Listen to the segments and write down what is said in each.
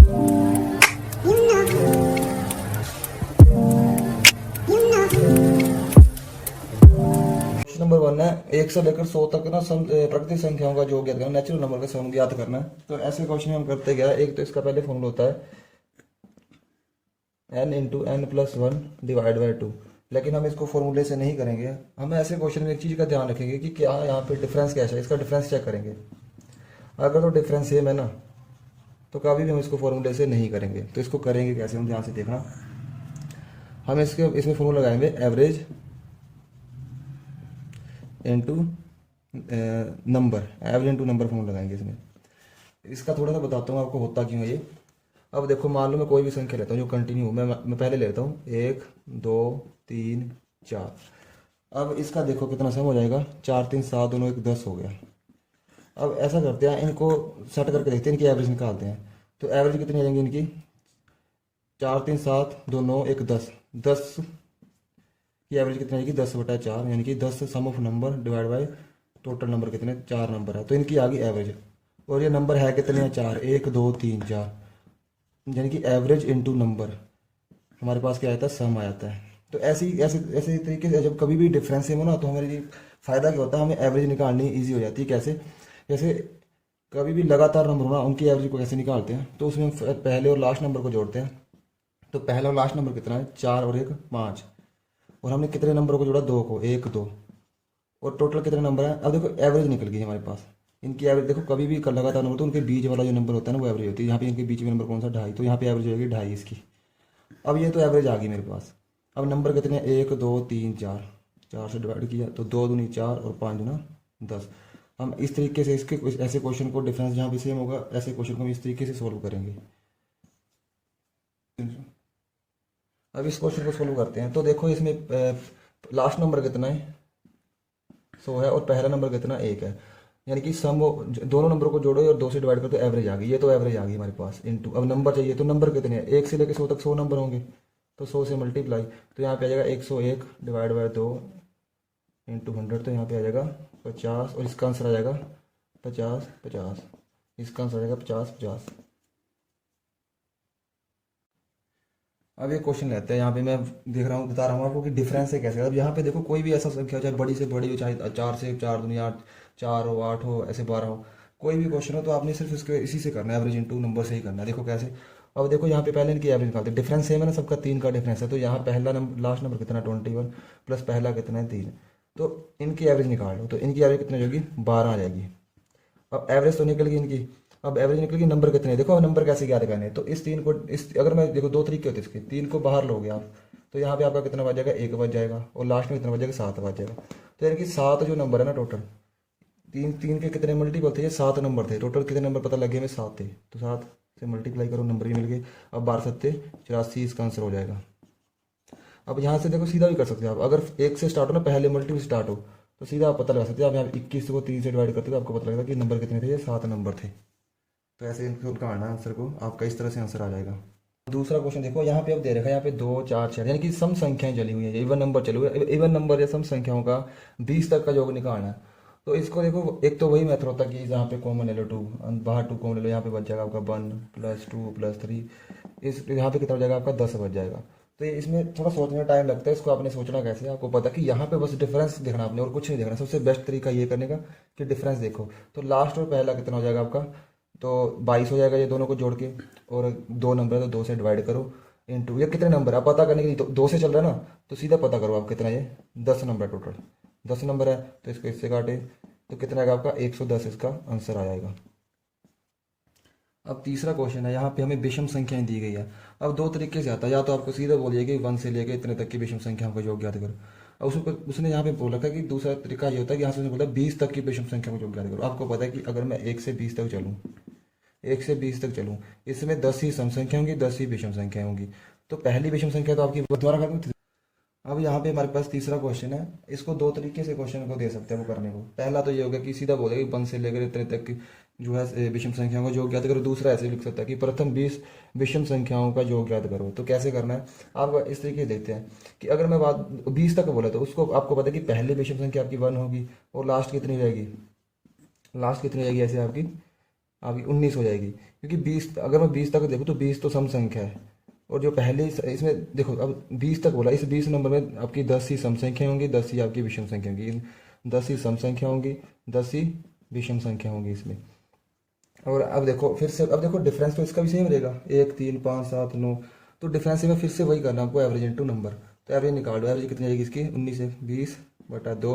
Number 1 है 1 से लेकर 100 तक ना प्राकृतिक संख्याओं का योग ज्ञात करना, नेचुरल नंबर का सम ज्ञात करना है। तो ऐसे क्वेश्चन हम करते गया। एक तो इसका पहले फॉर्मूला होता है n into n plus one divide by two, लेकिन हम इसको फॉर्मूले से नहीं करेंगे। हम ऐसे क्वेश्चन में एक चीज़ का ध्यान रखेंगे कि क्या यहाँ पे डिफरेंस कैसा है, इसका डिफरेंस चेक करेंगे। अगर तो डिफरेंस सेम है ना तो कभी भी हम इसको फॉर्मूले से नहीं करेंगे। तो इसको करेंगे कैसे, हम ध्यान से देखना। हम इसमें फॉर्मूला लगाएंगे average into number, average into number formula लगाएंगे इसमें। इसका थोड़ा सा बताता हूँ आपको होता क्यों है ये। अब देखो मान लो मैं कोई भी संख्या लेता हूँ जो कंटिन्यू, मैं पहले लेता हूँ 1 2 3 4। अब इसका देखो कितना सम हो जाएगा, 4 3 7 दोनों 1 10 हो गया। अब ऐसा करते हैं, इनको सेट करके देखते हैं, इनकी एवरेज निकालते हैं। तो एवरेज कितनी आ जाएंगी इनकी, 4 3 7 दोनों 1 10, 10 की एवरेज कितनी आएगी 10/4, यानी कि 10 sum of number divide by total number कितने 4 नंबर है। तो इनकी आ गई एवरेज। और ये नंबर है कितने हैं 4, 1 2 3 4, यानी कि एवरेज इनटू नंबर हमारे पास क्या आता है, सम आ जाता है। तो ऐसे ऐसे तरीके से जब कभी भी डिफरेंस सेम हो ना तो हमारे लिए फ़ायदा क्या होता है, हमें एवरेज निकालनी ईजी हो जाती है। कैसे, जैसे कभी भी लगातार नंबर हो ना, उनकी एवरेज को कैसे निकालते हैं, तो उसमें हम पहले और लास्ट नंबर को जोड़ते हैं। तो पहला और लास्ट नंबर कितना है, 4 और 1 5, और हमने कितने नंबरों को जोड़ा, 2 को, 1 2, और टोटल कितने नंबर है। अब देखो एवरेज निकल गई हमारे पास। इनकी एवरेज देखो, कभी भी लगातार नंबर तो उनके बीच वाला जो नंबर होता है ना वो एवरेज होती है। यहाँ पे इनके बीच में नंबर कौन सा, 2.5, तो यहाँ पे एवरेज हो जाएगी 2.5 इसकी। अब ये तो एवरेज आ गई मेरे पास। अब नंबर कितने, 1 2 3 4, 4 से डिवाइड किया तो 2 दूनी 4 और 5 दूना 10। हम इस तरीके से इसके ऐसे क्वेश्चन को, डिफरेंस जहाँ भी सेम होगा ऐसे क्वेश्चन को हम इस तरीके से सोल्व करेंगे। अब इस क्वेश्चन को सोल्व करते हैं। तो देखो इसमें लास्ट नंबर कितना है, 100 है, और पहला नंबर कितना 1 है, यानी कि सम दोनों नंबर को जोड़ो और 2 से डिवाइड करो तो एवरेज आ गई। ये तो एवरेज आ गई हमारे पास इनटू। अब नंबर चाहिए, तो नंबर कितने हैं, 1 से लेकर 100 तक 100 नंबर होंगे, तो 100 से मल्टीप्लाई, तो यहाँ पे आ जाएगा 101 डिवाइड बाय 2 इंटू 100, तो यहाँ पे आ जाएगा 50, और इसका आंसर आ जाएगा 50 50, इसका आंसर आ जाएगा 50 50। अब ये क्वेश्चन लेते हैं। यहाँ पे मैं देख रहा हूँ, बता रहा हूँ आपको कि डिफरेंस है कैसे। अब यहाँ पे देखो कोई भी ऐसा संख्या हो, चाहे बड़ी से बड़ी हो, चाहे 4 से 4 दुनिया 8, 4 हो 8 हो ऐसे 12 हो, कोई भी क्वेश्चन हो तो आपने सिर्फ इसके इसी से करना है, एवरेज इनटू नंबर से ही करना है। देखो कैसे। अब देखो यहाँ पे पहले इनकी एवरेज निकालते हैं। डिफरेंस सेम है ना सबका, 3 का डिफरेंस है। तो यहाँ पहला नंबर, लास्ट नंबर कितना 21 प्लस पहला कितना है 3, तो इनकी एवरेज निकाल लो। तो इनकी एवरेज कितनी होगी, 12 आ जाएगी। अब एवरेज तो निकल गई इनकी। अब एवरेज निकल गई, नंबर कितने हैं देखो। अब नंबर कैसे ज्ञात करने हैं, तो इस 3 को, इस अगर मैं देखो 2 तरीके होते हैं इसके, 3 को बाहर लोगे आप तो यहाँ पे आपका कितना बच जाएगा, 1 बच जाएगा, और लास्ट में कितना बच जाएगा, 7 बच जाएगा। तो यानी कि 7 जो नंबर है ना टोटल, तीन तीन के कितने मल्टीपल थे, ये 7 नंबर थे। टोटल कितने नंबर पता लगे हमें, 7 थे। तो 7 से मल्टीप्लाई करो, नंबर भी मिल गए। अब 12 7 84, इसका आंसर हो जाएगा। अब यहाँ से देखो सीधा भी कर सकते हो आप, अगर 1 से स्टार्ट हो ना, पहले मल्टीपल स्टार्ट हो तो सीधा आप पता लगा सकते हो। आप यहाँ 21 को 3 से डिवाइड करते हो तो आपको पता लगेगा कि नंबर कितने थे, ये 7 नंबर थे। तो ऐसे इनको निकालना है आंसर को, आपका इस तरह से आंसर आ जाएगा। दूसरा क्वेश्चन देखो, यहाँ पे अब दे रखा है, यहाँ पे 2 4 6, यानी कि सम संख्याएं चली हुई है, इवन नंबर चले हुए। इवन नंबर या सम संख्याओं का 20 तक का योग निकालना है। तो इसको देखो, एक तो वही मेथड होता है कि जहाँ पे कॉमन ले लो 2, बाहर 2 कॉमन ले लो, यहाँ पे बच जाएगा आपका 1 + 2 + 3, इस यहाँ पे कितना हो जाएगा आपका 10 बच जाएगा। तो ये इसमें थोड़ा सोचने में टाइम लगता है। इसको आपने सोचना कैसे, आपको पता कि यहाँ पे बस डिफरेंस देखना आपने, और कुछ नहीं देखना। सबसे बेस्ट तरीका ये करने का कि डिफरेंस देखो। तो लास्ट और पहला कितना हो जाएगा आपका, तो 22 हो जाएगा ये दोनों को जोड़ के, और 2 नंबर है तो 2 से डिवाइड करो इंटू, ये कितने नंबर है आप पता करने के लिए, तो 2 से चल रहा है ना, तो सीधा पता करो आप कितना, ये 10 नंबर टोटल 10 नंबर है। तो इसको इससे काटे तो कितना आएगा आपका 110, इसका आंसर आ जाएगा। अब तीसरा क्वेश्चन है, यहाँ पे हमें विषम संख्याएं दी गई है। अब 2 तरीके से आता है, या तो आपको सीधा बोलिए कि 1 से लेकर इतने तक की विषम संख्याओं का योग ज्ञात करो। अब उसने यहाँ पे बोल रखा है कि दूसरा तरीका ये होता है कि यहाँ से उसने बोला 20 तक की विषम संख्या को योग ज्ञात करो। आपको पता है कि अगर मैं 1 से 20 तक चलूँ, 1 से 20 तक चलूँ, इसमें 10 ही सम संख्या होंगी, 10 ही विषम संख्या होंगी। तो पहली विषम संख्या तो आपकी दोबारा कर दूँ। अब यहाँ पे हमारे पास तीसरा क्वेश्चन है। इसको 2 तरीके से क्वेश्चन को दे सकते हैं वो करने को। पहला तो ये होगा कि सीधा बोलेगा 1 से लेकर इतने तक की जो है विषम संख्याओं का योग ज्ञात करो। दूसरा ऐसे लिख सकता है कि प्रथम 20 विषम संख्याओं का योग ज्ञात करो। तो कैसे करना है, आप इस तरीके से देखते हैं कि अगर मैं बात 20 तक बोला तो उसको आपको पता है कि पहली विषम संख्या आपकी 1 होगी, और लास्ट कितनी रहेगी, लास्ट कितनी रहेगी ऐसे आपकी आपकी 19 हो जाएगी, क्योंकि 20, अगर मैं 20 तक देखूँ तो 20 तो सम संख्या है, और जो पहले इसमें देखो अब 20 तक बोला, इस 20 नंबर में आपकी 10 ही सम संख्या होंगी, 10 ही आपकी विषम संख्या होंगी, 10 ही सम संख्या होंगी, 10 ही विषम संख्या होंगी इसमें। और अब देखो फिर से, अब देखो डिफरेंस तो इसका भी सेम रहेगा, 1 3 5 7 9, तो डिफरेंस में फिर से वही करना आपको, एवरेज इंटू नंबर। तो एवरेज निकाल दो, एवरेज कितनी आएगी इसकी, 19 से 20 बटा 2,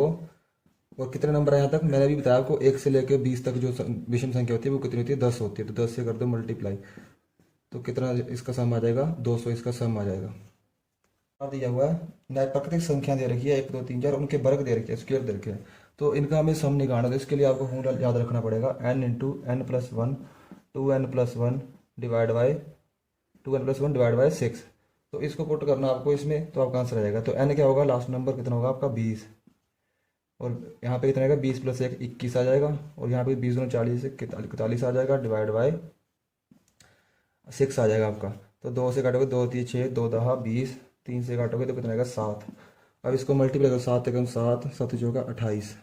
और कितने नंबर है यहाँ तक मैंने भी बताया आपको, 1 से लेकर 20 तक जो विषम संख्या होती है वो कितनी होती है, 10 होती है, तो 10 से कर दो मल्टीप्लाई, तो कितना इसका सम आ जाएगा, 200 इसका सम आ जाएगा। और दिया हुआ है नए प्राकृतिक संख्या दे रखी है 1 2 3 4, उनके वर्ग दे रखे हैं, स्क्वायर दे रखे हैं, तो इनका हमें सम निकालना है। तो इसके लिए आपको फॉर्मूला याद रखना पड़ेगा, n into n plus one, 2n+1 divide by 6। तो इसको पुट करना आपको इसमें, तो आपका आंसर आ जाएगा। तो n क्या होगा, लास्ट नंबर कितना होगा आपका 20, और यहाँ पे कितना आएगा 20 + 1 21 आ जाएगा, और यहाँ पे 20 × 40 से 41 आ जाएगा, डिवाइड बाई 6 आ जाएगा आपका। तो 2 से काटोगे 2 3 6, 2 10 20, 3 से काटोगे तो कितना आएगा 7। अब इसको मल्टीप्लाई करो, 7 एकम 7, 7 होगा 28,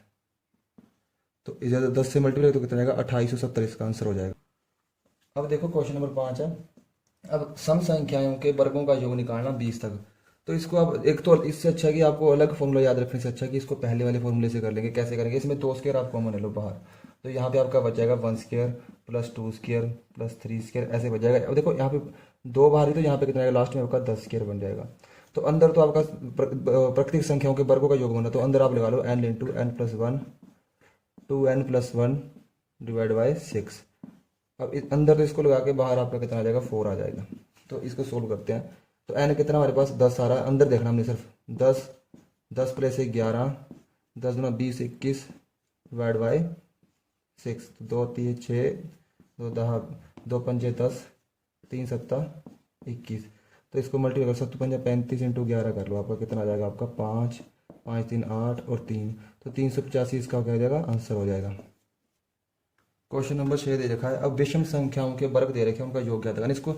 तो इधर 10 से मल्टीप्लाई तो कितना आएगा 2870, इसका आंसर हो जाएगा। अब देखो क्वेश्चन नंबर 5 है, अब सम संख्याओं के वर्गों का योग निकालना 20 तक। तो इसको अब एक तो इससे अच्छा है कि आपको अलग फॉर्मूला याद रखने से अच्छा है कि इसको पहले वाले फॉर्मूले से कर लेंगे। कैसे करेंगे, इसमें 2 स्क्वायर आप कॉमन ले लो बाहर, तो यहाँ पे आपका बच जाएगा 1 square plus 2 square plus 3 square, ऐसे बच जाएगा। अब देखो यहाँ पे 2 बाहर ही, तो यहाँ पे कितना आएगा लास्ट में आपका 10 स्क्वायर बन जाएगा। तो अंदर तो आपका प्राकृतिक संख्याओं के वर्गों का योग बनना, तो अंदर आप लगा लो n into n plus one, 2n+1 divide by 6। अब अंदर तो इसको लगा के बाहर आपका कितना आ जाएगा 4 आ जाएगा। तो इसको सोल्व करते हैं। तो n कितना हमारे पास 10 आ रहा है, अंदर देखना हमने सिर्फ 10, 10 + 1 11, 10 × 20 21 डिवाइड बाई 6, 2 3 6, 2 10, 2 पंजे 10, 3 7 21। तो इसको मल्टीप्लाई करो, 7 पंजा 35 × 11 कर लो, आपका कितना आ जाएगा आपका 5, 5 3 8 और 3, तो 385 इसका क्या हो जाएगा, आंसर हो जाएगा। क्वेश्चन नंबर 6 दे रखा है, अब विषम संख्याओं के वर्ग दे रखे हैं, उनका योग ज्ञात करना। इसको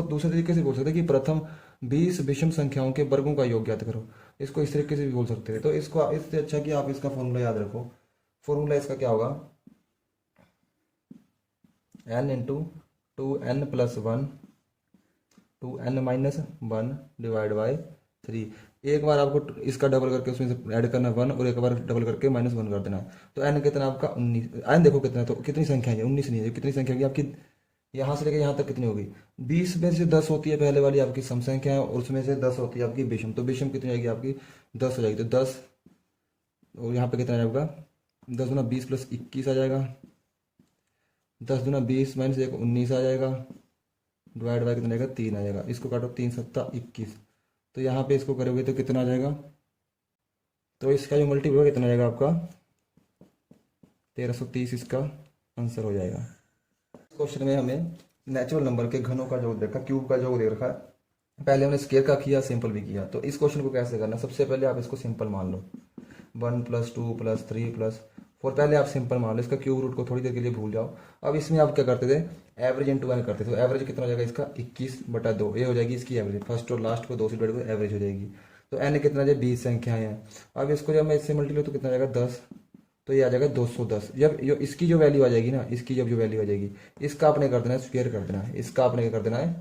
दूसरे तरीके से बोल सकते हैं कि प्रथम 20 विषम संख्याओं के वर्गों का योग ज्ञात करो। इसको इस तरीके से भी बोल सकते हैं। तो इसको इससे अच्छा कि आप इसका फॉर्मूला याद रखो। फॉर्मूला इसका क्या होगा, n into 2n+1, 2n-1 divide by 3। एक बार आपको इसका डबल करके उसमें से ऐड करना 1, और एक बार डबल करके -1 कर देना है। तो n कितना आपका 19, n देखो कितना, तो कितनी संख्या है 19 नहीं है, कितनी संख्या होगी आपकी, यहाँ से लेकर यहाँ तक कितनी होगी, 20 में से 10 होती है पहले वाली आपकी सम संख्या है, और उसमें से 10 होती है आपकी विषम। तो विषम कितनी आएगी आपकी 10 हो जाएगी। तो 10, और यहाँ पे कितना आएगा 10 × 20 + 21 आ जाएगा, 10 × 20 - 1 19 आ जाएगा, डिवाइड बाय कितना आएगा 3 आ जाएगा। इसको काटो 3 7 21, तो यहाँ पे इसको करोगे तो कितना आ जाएगा, तो इसका जो मल्टीपल होगा कितना आएगा आपका 1330, इसका आंसर हो जाएगा। इस क्वेश्चन में हमें नेचुरल नंबर के घनों का योग देखा, क्यूब का योग देख रखा है। पहले हमने स्क्वायर का किया, सिंपल भी किया। तो इस क्वेश्चन को कैसे करना, सबसे पहले आप इसको सिंपल मान लो, 1 + 2 + 3 + 4, पहले आप सिंपल मान लो। इसका क्यूब रूट को थोड़ी देर के लिए भूल जाओ। अब इसमें आप क्या करते थे, एवरेज इंटू एन करते थे। तो एवरेज कितना हो जाएगा इसका 21/2, ये हो जाएगी इसकी एवरेज, फर्स्ट और लास्ट को 2 से डिवाइड करो, एवरेज हो जाएगी। तो एन कितना है 20 संख्याएं हैं। अब इसको जब मैं इससे मल्टीप्लाई तो कितना आ जाएगा 10, तो ये आ जाएगा 210। जब इसकी जो वैल्यू आ जाएगी ना, इसकी जब जो वैल्यू आ जाएगी, इसका आपने कर देना है स्क्वायर कर देना है, इसका आपने क्या कर देना है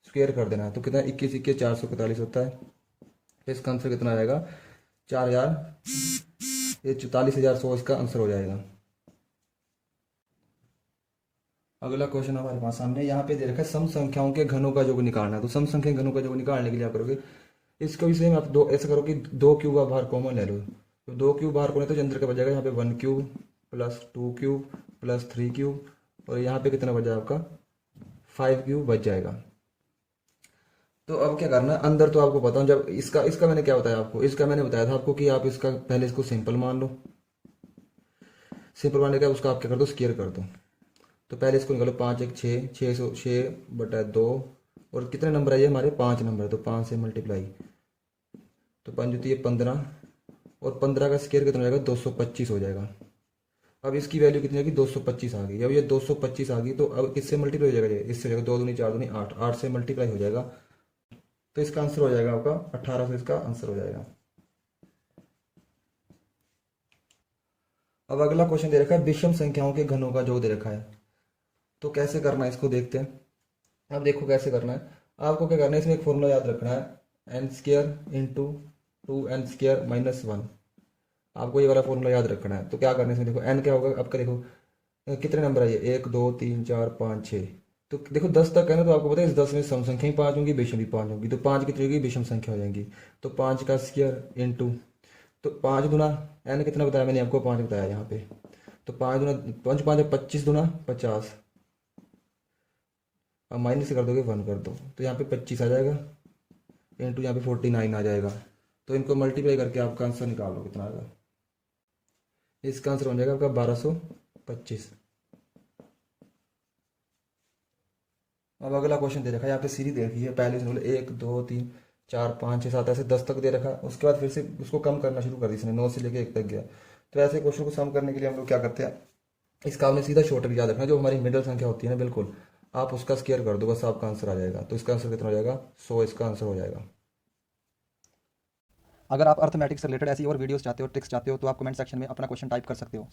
स्क्वायर कर देना है। तो कितना 21 21 441 होता है। तो इसका आंसर कितना आ जाएगा 4000, ये 44,100 इसका आंसर हो जाएगा। अगला क्वेश्चन हमारे पास सामने यहाँ पे दे रखा है, सम संख्याओं के घनों का योग निकालना है। तो सम संख्या के घनों का योग निकालने के लिए आप करोगे, इसका भी सेम आप दो ऐसा करो कि 2 क्यूब आप बाहर कॉमन ले लो। तो 2 क्यूब बाहर कौन है, तो अंदर का बच जाएगा यहाँ पे 1 क्यूब + 2 क्यूब + 3 क्यूब, और यहाँ पे कितना बच जाएगा आपका 5 क्यूब बच जाएगा। तो अब क्या करना है, अंदर तो आपको पता हूँ, जब इसका इसका मैंने क्या बताया आपको, इसका मैंने बताया था आपको कि आप इसका पहले इसको सिंपल मान लो। सिंपल मानने का उसका आप क्या कर दो स्क्वायर कर दो। तो पहले इसको निकालो, 5 1 6, 606/2, और कितने नंबर है ये हमारे 5 नंबर है, तो 5 से मल्टीप्लाई, तो 5 होती है 15, और 15 का स्क्वायर कितना हो जाएगा 225 हो जाएगा। अब इसकी वैल्यू कितनी आएगी 225 आ गई। अब ये 225 आ गई, तो अब किससे मल्टीप्लाई हो जाएगा, ये इससे हो जाएगा 2 दूनी 4 दूनी 8, 8 से मल्टीप्लाई हो जाएगा। तो इसका आंसर हो जाएगा आपका 1800, इसका आंसर हो जाएगा। अब अगला क्वेश्चन दे रखा है, विषम संख्याओं के घनों का योग दे रखा है। तो कैसे करना है इसको देखते हैं। अब देखो कैसे करना है। आपको क्या करना है, इसमें एक फॉर्मूला याद रखना है, एन स्क्र इंटू 2n² - 1। आपको ये वाला फॉर्मूला याद रखना है। तो क्या करना है इसमें, देखो एन क्या होगा आपका, देखो कितने नंबर है ये, 1 2 3 4 5 6। तो देखो 10 तक है ना, तो आपको पता है इस 10 में सम संख्या ही 5 होंगी, विषम भी 5 होंगी, तो 5 कितनी होगी, विषम संख्या हो जाएंगी। तो 5 का स्क्वायर इंटू, तो 5 गुना एन कितना बताया मैंने आपको, 5 बताया यहाँ पे। तो 5 गुना 5 5 25 गुना 50। अब माइनस कर दोगे 1 कर दो, तो यहाँ पे 25 आ जाएगा, इंटू यहाँ पे 49 आ जाएगा। तो इनको मल्टीप्लाई करके आपका आंसर निकाल लो कितना आएगा। इसका आंसर हो जाएगा आपका 1225। अब अगला क्वेश्चन दे रखा है यहाँ पे, सीरीज दे रखी है, पहले से बोले 1 2 3 4 5 6 7 ऐसे 10 तक दे रखा। उसके बाद फिर से उसको कम करना शुरू कर दी इसने, 9 से लेके 1 तक गया। तो ऐसे क्वेश्चन को सम करने के लिए हम लोग क्या करते हैं, इसका हमने सीधा शॉर्टकट याद रखना है, जो हमारी मिडिल संख्या होती है ना, बिल्कुल आप उसका स्क्वायर कर दो, बस आपका आंसर आ जाएगा। तो इसका आंसर कितना हो जाएगा, 100 इसका आंसर हो जाएगा। अगर आप अर्थमेटिक्स से रिलेटेड ऐसी और वीडियोस चाहते हो, ट्रिक्स चाहते हो, तो आप कमेंट सेक्शन में अपना क्वेश्चन टाइप कर सकते हो।